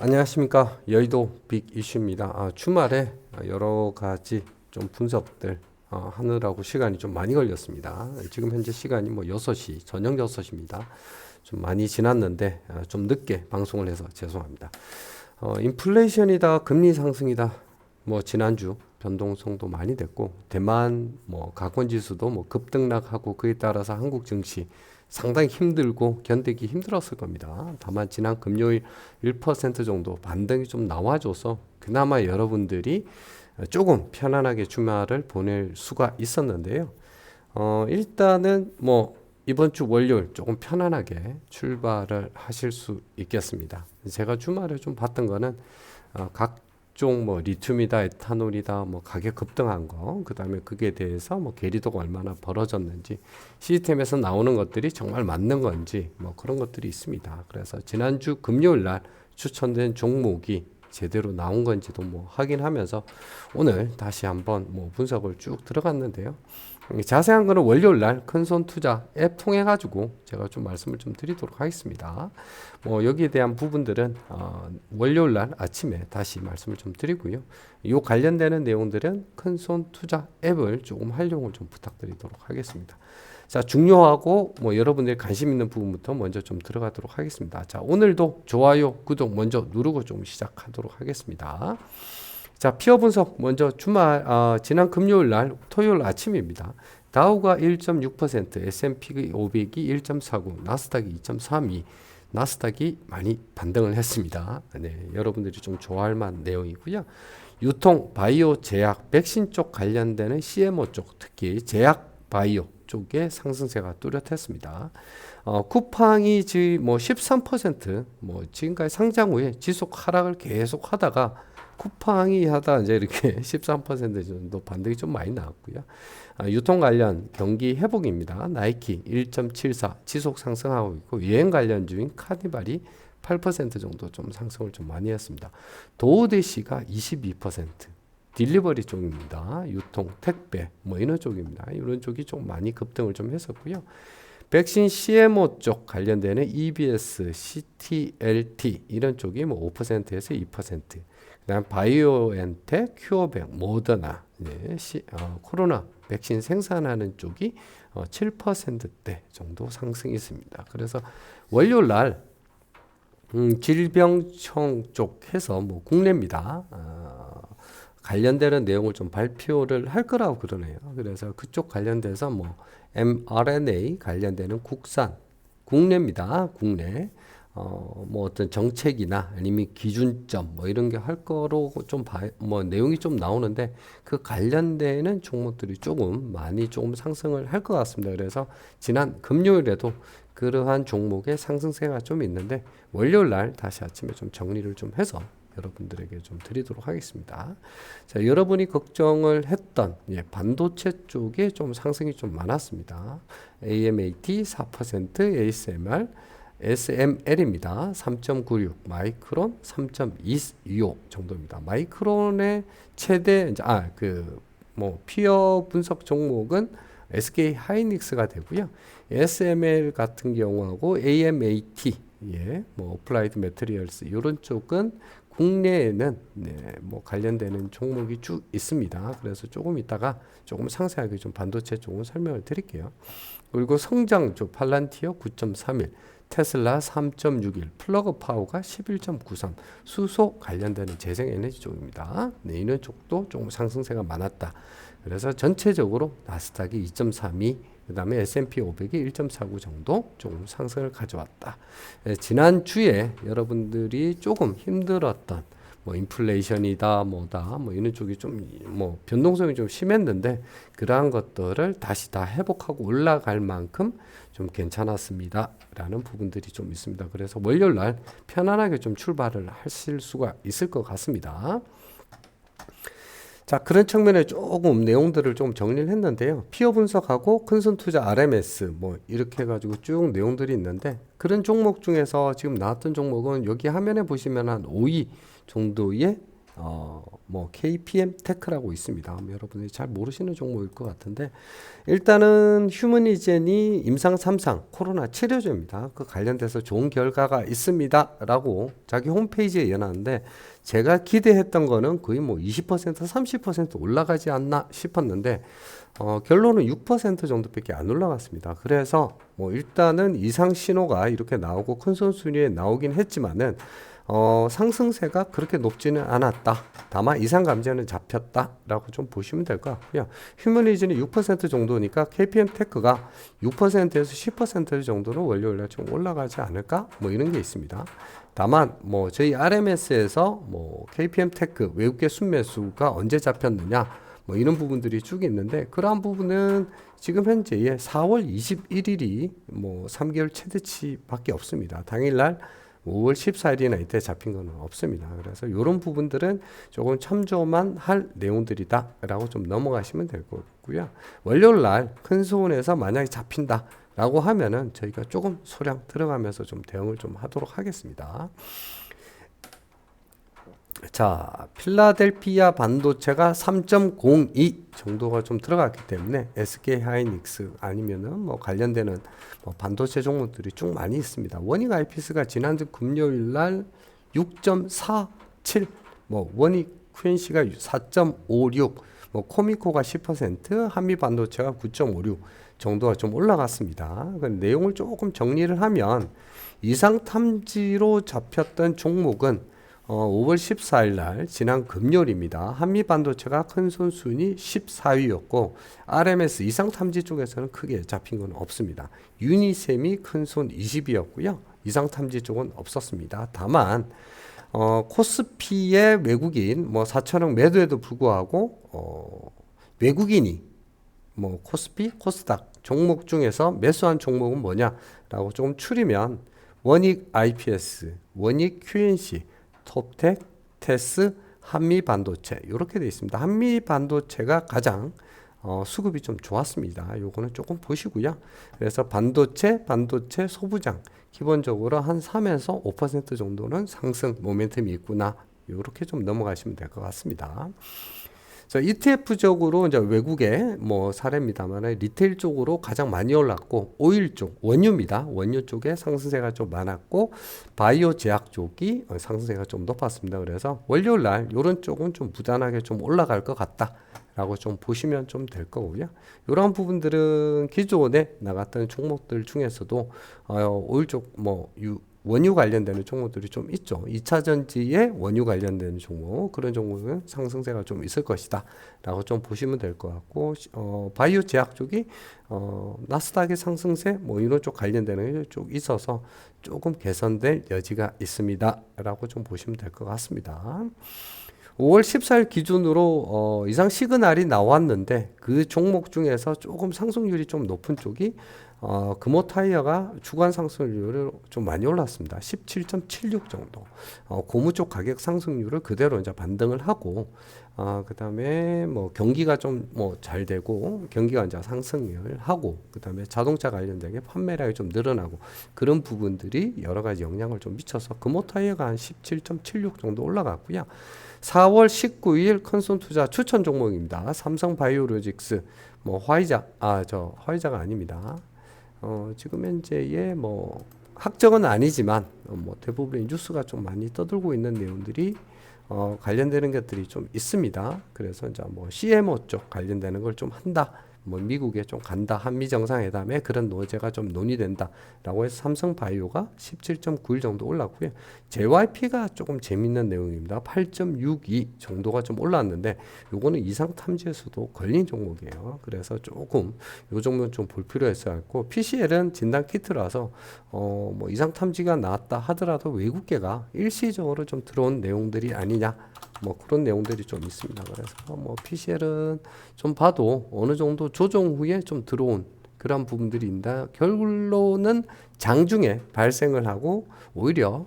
안녕하십니까. 여의도 빅 이슈입니다. 주말에 여러 가지 좀 분석들 하느라고 시간이 좀 많이 걸렸습니다. 지금 현재 시간이 뭐 6시, 저녁 6시입니다. 좀 많이 지났는데 좀 늦게 방송을 해서 죄송합니다. 인플레이션이다, 금리 상승이다. 뭐 지난주 변동성도 많이 됐고 대만 뭐 가권 지수도 뭐 급등락하고 그에 따라서 한국 증시 상당히 힘들고 견디기 힘들었을 겁니다. 다만 지난 금요일 1% 정도 반등이 좀 나와줘서 그나마 여러분들이 조금 편안하게 주말을 보낼 수가 있었는데요. 일단은 뭐 이번 주 월요일 조금 편안하게 출발을 하실 수 있겠습니다. 제가 주말에 좀 봤던 거는 각종 뭐 리튬이다, 에탄올이다, 뭐 가격 급등한 거, 그 다음에 그게 대해서 뭐 계리도가 얼마나 벌어졌는지, 시스템에서 나오는 것들이 정말 맞는 건지, 뭐 그런 것들이 있습니다. 그래서 지난주 금요일 날 추천된 종목이 제대로 나온 건지도 뭐 확인하면서 오늘 다시 한번 뭐 분석을 쭉 들어갔는데요. 자세한 거는 월요일 날 큰손 투자 앱 통해 가지고 제가 좀 말씀을 좀 드리도록 하겠습니다. 뭐 여기에 대한 부분들은 월요일 날 아침에 다시 말씀을 좀 드리고요. 이 관련되는 내용들은 큰손 투자 앱을 조금 활용을 좀 부탁드리도록 하겠습니다. 자, 중요하고 뭐 여러분들이 관심 있는 부분부터 먼저 좀 들어가도록 하겠습니다. 자, 오늘도 좋아요, 구독 먼저 누르고 좀 시작하도록 하겠습니다. 자, 피어 분석 먼저 지난 금요일 날 토요일 아침입니다. 다우가 1.6%, S&P 500이 1.49, 나스닥이 2.32, 나스닥이 많이 반등을 했습니다. 네, 여러분들이 좀 좋아할 만한 내용이고요. 유통, 바이오, 제약, 백신 쪽 관련되는 CMO 쪽, 특히 제약 바이오 쪽에 상승세가 뚜렷했습니다. 쿠팡이 지금 뭐 13%뭐 지금까지 상장 후에 지속 하락을 계속 하다가 쿠팡이 하다 이제 이렇게 13% 정도 반등이 좀 많이 나왔고요. 유통 관련 경기 회복입니다. 나이키 1.74 지속 상승하고 있고 여행 관련주인 카니발이 8% 정도 좀 상승을 좀 많이 했습니다. 도우대시가 22%. 딜리버리 쪽입니다. 유통, 택배, 뭐 이런 쪽입니다. 이런 쪽이 좀 많이 급등을 좀 했었고요. 백신 CMO 쪽 관련되는 EBS, CTLT 이런 쪽이 뭐 5%에서 2%. 그다음 바이오엔텍, 큐어백, 모더나, 코로나 백신 생산하는 쪽이 7%대 정도 상승이 있습니다. 그래서 월요일 날 질병청 쪽 해서 뭐 국내입니다. 관련되는 내용을 좀 발표를 할 거라고 그러네요. 그래서 그쪽 관련돼서 뭐 mRNA 관련되는 국내입니다. 국내. 뭐 어떤 정책이나 아니면 기준점 뭐 이런 게 할 거로 뭐 내용이 좀 나오는데 그 관련되는 종목들이 조금 상승을 할 것 같습니다. 그래서 지난 금요일에도 그러한 종목의 상승세가 좀 있는데 월요일 날 다시 아침에 좀 정리를 좀 해서 여러분들에게 좀 드리도록 하겠습니다. 자, 여러분이 걱정을 했던 반도체 쪽에 좀 상승이 좀 많았습니다. AMAT 4%, ASMR, SML입니다. 3.96, 마이크론 3.25 정도입니다. 마이크론의 최대 피어 분석 종목은 SK 하이닉스가 되고요. SML 같은 경우하고 AMAT, 뭐 어플라이드 매트리얼스 이런 쪽은 국내에는 뭐 관련되는 종목이 쭉 있습니다. 그래서 조금 이따가 조금 상세하게 좀 반도체 쪽은 설명을 드릴게요. 그리고 성장 쪽 팔란티어 9.31, 테슬라 3.61, 플러그 파워가 11.93, 수소 관련되는 재생에너지 쪽입니다. 이런 쪽도 조금 상승세가 많았다. 그래서 전체적으로 나스닥이 2.32, 그 다음에 S&P 500이 1.49 정도 조금 상승을 가져왔다. 지난주에 여러분들이 조금 힘들었던 뭐 인플레이션이다 뭐다 뭐 이런 쪽이 좀 뭐 변동성이 좀 심했는데 그러한 것들을 다시 다 회복하고 올라갈 만큼 좀 괜찮았습니다 라는 부분들이 좀 있습니다. 그래서 월요일 날 편안하게 좀 출발을 하실 수가 있을 것 같습니다. 자, 그런 측면에 조금 내용들을 좀 정리를 했는데요. 피어 분석하고 큰손 투자 RMS 뭐 이렇게 해가지고 쭉 내용들이 있는데 그런 종목 중에서 지금 나왔던 종목은 여기 화면에 보시면 한 5위 정도의 뭐 KPM 테크라고 있습니다. 여러분들이 잘 모르시는 종목일 것 같은데 일단은 휴머니젠이 임상 3상 코로나 치료제입니다. 그 관련돼서 좋은 결과가 있습니다라고 자기 홈페이지에 연하는데 제가 기대했던 거는 거의 뭐 20% 30% 올라가지 않나 싶었는데 결론은 6% 정도밖에 안 올라갔습니다. 그래서 뭐 일단은 이상 신호가 이렇게 나오고 큰 손순위에 나오긴 했지만은 상승세가 그렇게 높지는 않았다. 다만 이상 감지는 잡혔다라고 좀 보시면 될 것 같고요. 휴머니즌이 6% 정도니까 KPM 테크가 6%에서 10% 정도로 월요일에 좀 올라가지 않을까? 뭐 이런 게 있습니다. 다만 뭐 저희 RMS에서 뭐 KPM 테크 외국계 순매수가 언제 잡혔느냐 뭐 이런 부분들이 쭉 있는데 그러한 부분은 지금 현재의 4월 21일이 뭐 3개월 최대치밖에 없습니다. 당일날 5월 14일이나 이때 잡힌 건 없습니다. 그래서 이런 부분들은 조금 참조만 할 내용들이다 라고 좀 넘어가시면 될 것 같고요. 월요일 날 큰 손에서 만약에 잡힌다 라고 하면은 저희가 조금 소량 들어가면서 좀 대응을 좀 하도록 하겠습니다. 자, 필라델피아 반도체가 3.02 정도가 좀 들어갔기 때문에 SK 하이닉스 아니면은 뭐 관련되는 뭐 반도체 종목들이 쭉 많이 있습니다. 원익 아이피스가 지난주 금요일 날 6.47, 뭐 원익 QNC가 4.56, 뭐 코미코가 10%, 한미 반도체가 9.56 정도가 좀 올라갔습니다. 그 내용을 조금 정리를 하면 이상 탐지로 잡혔던 종목은 5월 14일 날 지난 금요일입니다. 한미 반도체가 큰 손순위 14위였고 RMS 이상 탐지 쪽에서는 크게 잡힌 건 없습니다. 유니셈이 큰 손 20위였고요. 이상 탐지 쪽은 없었습니다. 다만 코스피의 외국인 뭐 4천억 매도에도 불구하고 외국인이 뭐 코스피, 코스닥 종목 중에서 매수한 종목은 뭐냐라고 조금 추리면 원익 IPS, 원익 QNC, 톱텍, 테스, 한미 반도체 이렇게 되어 있습니다. 한미 반도체가 가장 수급이 좀 좋았습니다. 요거는 조금 보시고요. 그래서 반도체 소부장 기본적으로 한 3에서 5% 정도는 상승 모멘텀이 있구나. 이렇게 좀 넘어가시면 될 것 같습니다. 자, ETF적으로 이제 외국의 뭐 사례입니다만 리테일 쪽으로 가장 많이 올랐고 오일 쪽 원유입니다. 원유 쪽에 상승세가 좀 많았고 바이오 제약 쪽이 상승세가 좀 높았습니다. 그래서 월요일 날 이런 쪽은 좀 무난하게 좀 올라갈 것 같다라고 좀 보시면 좀 될 거고요. 이런 부분들은 기존에 나갔던 종목들 중에서도 오일 쪽 뭐 원유 관련되는 종목들이 좀 있죠. 2차 전지에 원유 관련되는 종목, 그런 종목은 상승세가 좀 있을 것이다 라고 좀 보시면 될 것 같고 바이오 제약 쪽이 나스닥의 상승세 뭐 이런 쪽 관련되는 쪽 있어서 조금 개선될 여지가 있습니다 라고 좀 보시면 될 것 같습니다. 5월 14일 기준으로 이상 시그널이 나왔는데 그 종목 중에서 조금 상승률이 좀 높은 쪽이 금호 타이어가 주간 상승률을 좀 많이 올랐습니다. 17.76 정도. 고무 쪽 가격 상승률을 그대로 이제 반등을 하고, 그 다음에 뭐 경기가 좀 뭐 잘 되고, 경기가 이제 상승을 하고, 그 다음에 자동차 관련된 판매량이 좀 늘어나고, 그런 부분들이 여러 가지 영향을 좀 미쳐서 금호 타이어가 한 17.76 정도 올라갔고요. 4월 19일 큰손 투자 추천 종목입니다. 삼성 바이오로직스, 뭐 화이자가 아닙니다. 지금 현재의 뭐 학적은 아니지만 뭐 대부분의 뉴스가 좀 많이 떠들고 있는 내용들이 관련되는 것들이 좀 있습니다. 그래서 이제 뭐 CMO 쪽 관련되는 걸 좀 한다. 뭐 미국에 좀 간다. 한미 정상회담에 그런 노제가 좀 논의된다라고 해서 삼성 바이오가 17.91 정도 올랐고요. JYP가 조금 재밌는 내용입니다. 8.62 정도가 좀 올랐는데 요거는 이상 탐지에서도 걸린 종목이에요. 그래서 조금 요 정도는 좀 볼 필요가 있어 갖고 PCL은 진단 키트라서 뭐 이상 탐지가 나왔다 하더라도 외국계가 일시적으로 좀 들어온 내용들이 아니냐. 뭐 그런 내용들이 좀 있습니다. 그래서 뭐 PCL은 좀 봐도 어느 정도 조정 후에 좀 들어온 그런 부분들이 있다. 결론은 장중에 발생을 하고 오히려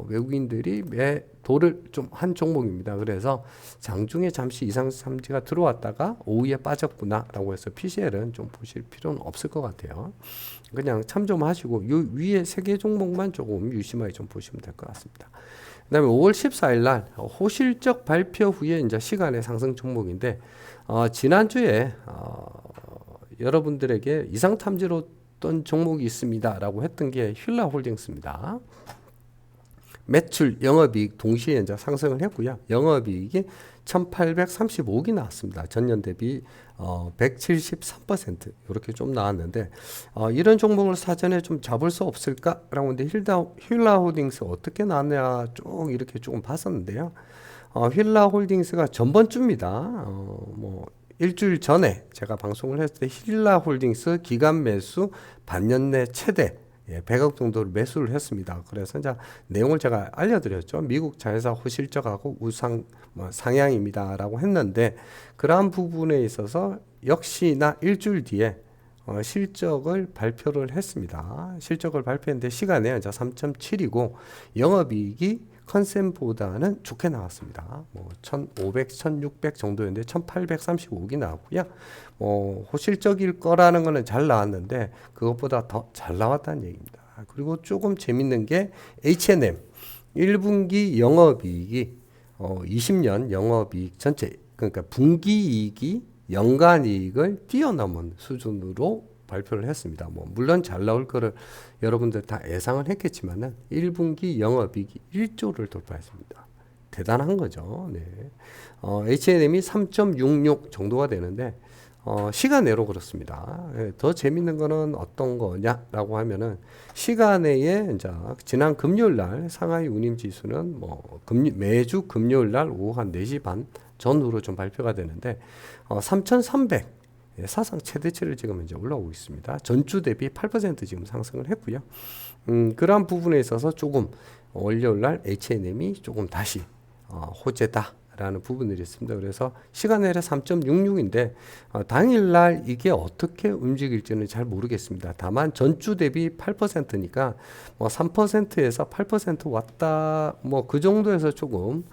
외국인들이 매도를 좀 한 종목입니다. 그래서 장중에 잠시 이상 삼지가 들어왔다가 오후에 빠졌구나라고 해서 PCL은 좀 보실 필요는 없을 것 같아요. 그냥 참조하시고 요 위에 세 개 종목만 조금 유심하게 좀 보시면 될 것 같습니다. 그다음에 5월 14일 날 호실적 발표 후에 이제 시간의 상승 종목인데 지난주에 여러분들에게 이상 탐지로 어떤 종목이 있습니다라고 했던 게 휠라홀딩스입니다. 매출, 영업이익 동시에 이제 상승을 했고요. 영업이익이 1,835억이 나왔습니다. 전년 대비 173% 이렇게 좀 나왔는데 이런 종목을 사전에 좀 잡을 수 없을까라고 하는데 휠라홀딩스 어떻게 나왔냐 쭉 이렇게 조금 봤었는데요. 휠라홀딩스가 전번주입니다. 뭐 일주일 전에 제가 방송을 했을 때 휠라홀딩스 기간 매수 반년 내 최대 100억 정도를 매수를 했습니다. 그래서 이제 내용을 제가 알려드렸죠. 미국 자회사 호실적하고 상향입니다라고 했는데 그러한 부분에 있어서 역시나 일주일 뒤에 실적을 발표를 했습니다. 실적을 발표했는데 시간에 이제 3.7이고 영업이익이 컨센보다는 좋게 나왔습니다. 뭐 1,500, 1,600 정도였는데 1,835억이 나왔고요. 호실적일 거라는 거는 잘 나왔는데 그것보다 더 잘 나왔다는 얘기입니다. 그리고 조금 재밌는 게 H&M 1분기 영업이익이 20년 영업이익 전체 그러니까 분기이익이 연간이익을 뛰어넘은 수준으로 발표를 했습니다. 뭐 물론 잘 나올 거를 여러분들 다 예상을 했겠지만은 1분기 영업이익이 1조를 돌파했습니다. 대단한 거죠. 네. H&M이 3.66 정도가 되는데 시간내로 그렇습니다. 더 재밌는 거는 어떤 거냐라고 하면은 시간내에 이제 지난 금요일 날 상하이 운임 지수는 뭐 매주 금요일 날 오후 한 4시 반 전후로 좀 발표가 되는데 3,300 사상 최대치를 지금 이제 올라오고 있습니다. 전주 대비 8% 지금 상승을 했고요. 그러한 부분에 있어서 조금 월요일 날 H&M이 조금 다시 호재다라는 부분들이 있습니다. 그래서 시간외에 3.66인데 당일날 이게 어떻게 움직일지는 잘 모르겠습니다. 다만 전주 대비 8%니까 뭐 3%에서 8% 왔다 뭐 그 정도에서 조금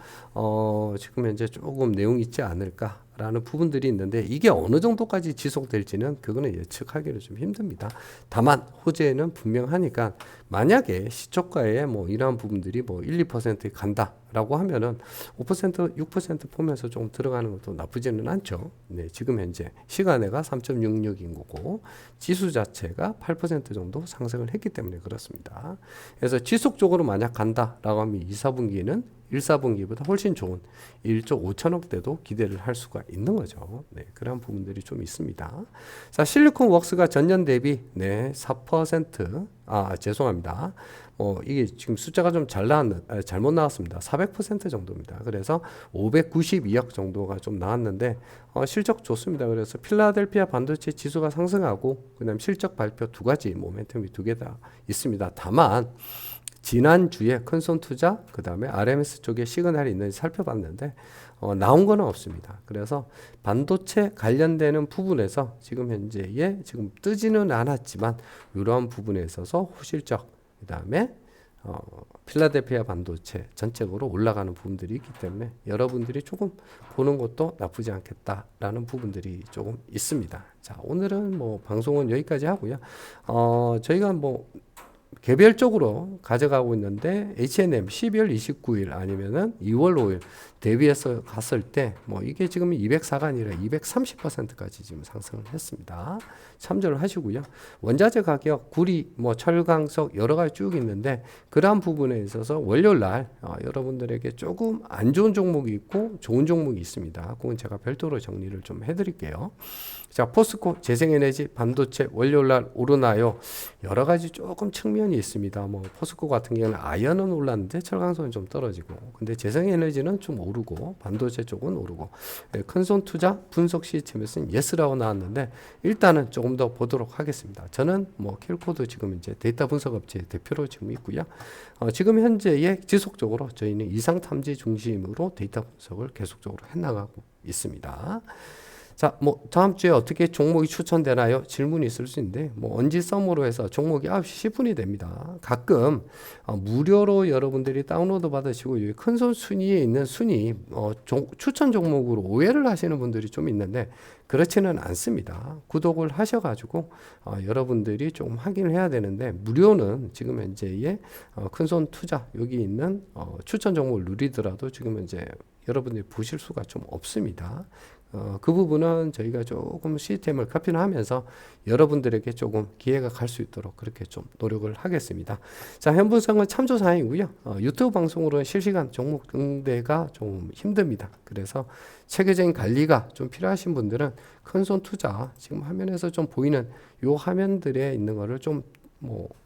지금 현재 조금 내용이 있지 않을까. 라는 부분들이 있는데 이게 어느 정도까지 지속될지는 그거는 예측하기는 좀 힘듭니다. 다만 호재는 분명하니까 만약에 시초가에 뭐 이러한 부분들이 뭐 1, 2% 간다라고 하면은 5%, 6% 보면서 좀 들어가는 것도 나쁘지는 않죠. 네, 지금 현재 시간외가 3.66인 거고 지수 자체가 8% 정도 상승을 했기 때문에 그렇습니다. 그래서 지속적으로 만약 간다라고 하면 2, 4분기는 1, 4분기보다 훨씬 좋은 1조 5천억대도 기대를 할 수가 있는 거죠. 네, 그런 부분들이 좀 있습니다. 자, 실리콘 웍스가 전년 대비 4%, 죄송합니다. 이게 지금 숫자가 좀 잘못 나왔습니다. 400% 정도입니다. 그래서 592억 정도가 좀 나왔는데, 실적 좋습니다. 그래서 필라델피아 반도체 지수가 상승하고, 그 다음 실적 발표 두 가지, 모멘텀이 두 개 다 있습니다. 다만, 지난주에 큰손 투자, 그 다음에 RMS 쪽에 시그널이 있는지 살펴봤는데, 나온 거는 없습니다. 그래서 반도체 관련되는 부분에서 지금 현재에 지금 뜨지는 않았지만, 이러한 부분에 있어서 호실적, 그 다음에 필라델피아 반도체 전체적으로 올라가는 부분들이 있기 때문에 여러분들이 조금 보는 것도 나쁘지 않겠다라는 부분들이 조금 있습니다. 자, 오늘은 뭐 방송은 여기까지 하고요. 저희가 뭐 개별적으로 가져가고 있는데 H&M 12월 29일 아니면은 2월 5일 대비해서 갔을 때 뭐 이게 지금 204가 아니라 230%까지 지금 상승을 했습니다. 참조를 하시고요. 원자재 가격, 구리, 뭐 철강석 여러 가지 쭉 있는데 그러한 부분에 있어서 월요일 날 여러분들에게 조금 안 좋은 종목이 있고 좋은 종목이 있습니다. 그건 제가 별도로 정리를 좀 해드릴게요. 자, 포스코, 재생에너지, 반도체 월요일 날 오르나요? 여러 가지 조금 측면이 있습니다. 뭐 포스코 같은 경우는 아연은 올랐는데 철강소는 좀 떨어지고, 근데 재생에너지는 좀 오르고 반도체 쪽은 오르고, 큰손 투자 분석 시스템에서는 예스라고 나왔는데 일단은 조금 더 보도록 하겠습니다. 저는 뭐 킬코도 지금 이제 데이터 분석 업체 대표로 지금 있고요. 지금 현재에 지속적으로 저희는 이상 탐지 중심으로 데이터 분석을 계속적으로 해나가고 있습니다. 자, 뭐 다음 주에 어떻게 종목이 추천되나요? 질문이 있을 수 있는데 뭐 언지썸으로 해서 종목이 9시 10분이 됩니다. 가끔 무료로 여러분들이 다운로드 받으시고 여기 큰손 순위에 있는 순위 추천 종목으로 오해를 하시는 분들이 좀 있는데 그렇지는 않습니다. 구독을 하셔가지고 여러분들이 조금 확인을 해야 되는데 무료는 지금 현재의 큰손 투자 여기 있는 추천 종목을 누리더라도 지금 현재 여러분들이 보실 수가 좀 없습니다. 그 부분은 저희가 조금 시스템을 카피하면서 여러분들에게 조금 기회가 갈 수 있도록 그렇게 좀 노력을 하겠습니다. 자, 현분석은 참조사항이고요. 유튜브 방송으로는 실시간 종목 등대가 좀 힘듭니다. 그래서 체계적인 관리가 좀 필요하신 분들은 큰손 투자 지금 화면에서 좀 보이는 요 화면들에 있는 거를 좀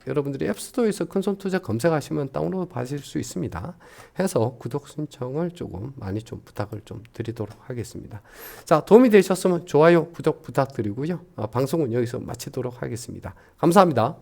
여러분들이 앱스토어에서 큰손 투자 검색하시면 다운로드 받으실 수 있습니다. 해서 구독 신청을 조금 많이 좀 부탁을 좀 드리도록 하겠습니다. 자, 도움이 되셨으면 좋아요, 구독 부탁드리고요. 방송은 여기서 마치도록 하겠습니다. 감사합니다.